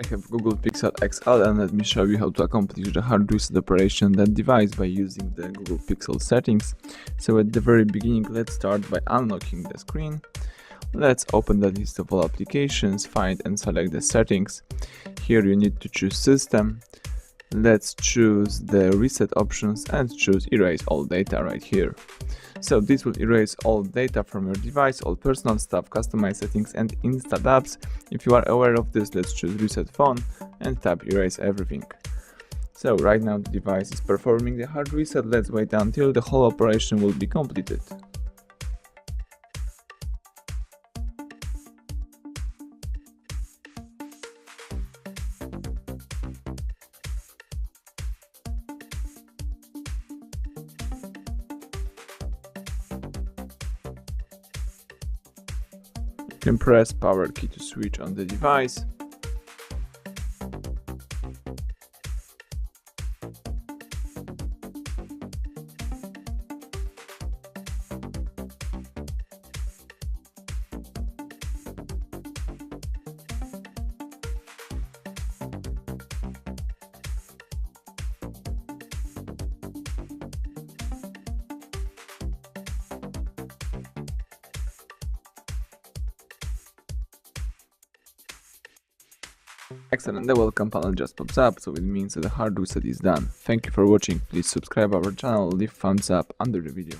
have Google Pixel XL, and let me show you how to accomplish the hard reset operation on that device by using the Google Pixel settings. So at the very beginning, let's start by unlocking the screen. Let's open the list of all applications, find and select the settings. Here you need to choose System. Let's choose the reset options and choose erase all data right here. So this will erase all data from your device, all personal stuff, customized settings and installed apps. If you are aware of this, let's choose reset phone and tap erase everything. So right now the device is performing the hard reset. Let's wait until the whole operation will be completed. You can press power key to switch on the device. Excellent, the welcome panel just pops up, so it means that the hard reset is done. Thank you for watching. Please subscribe our channel, leave thumbs up under the video.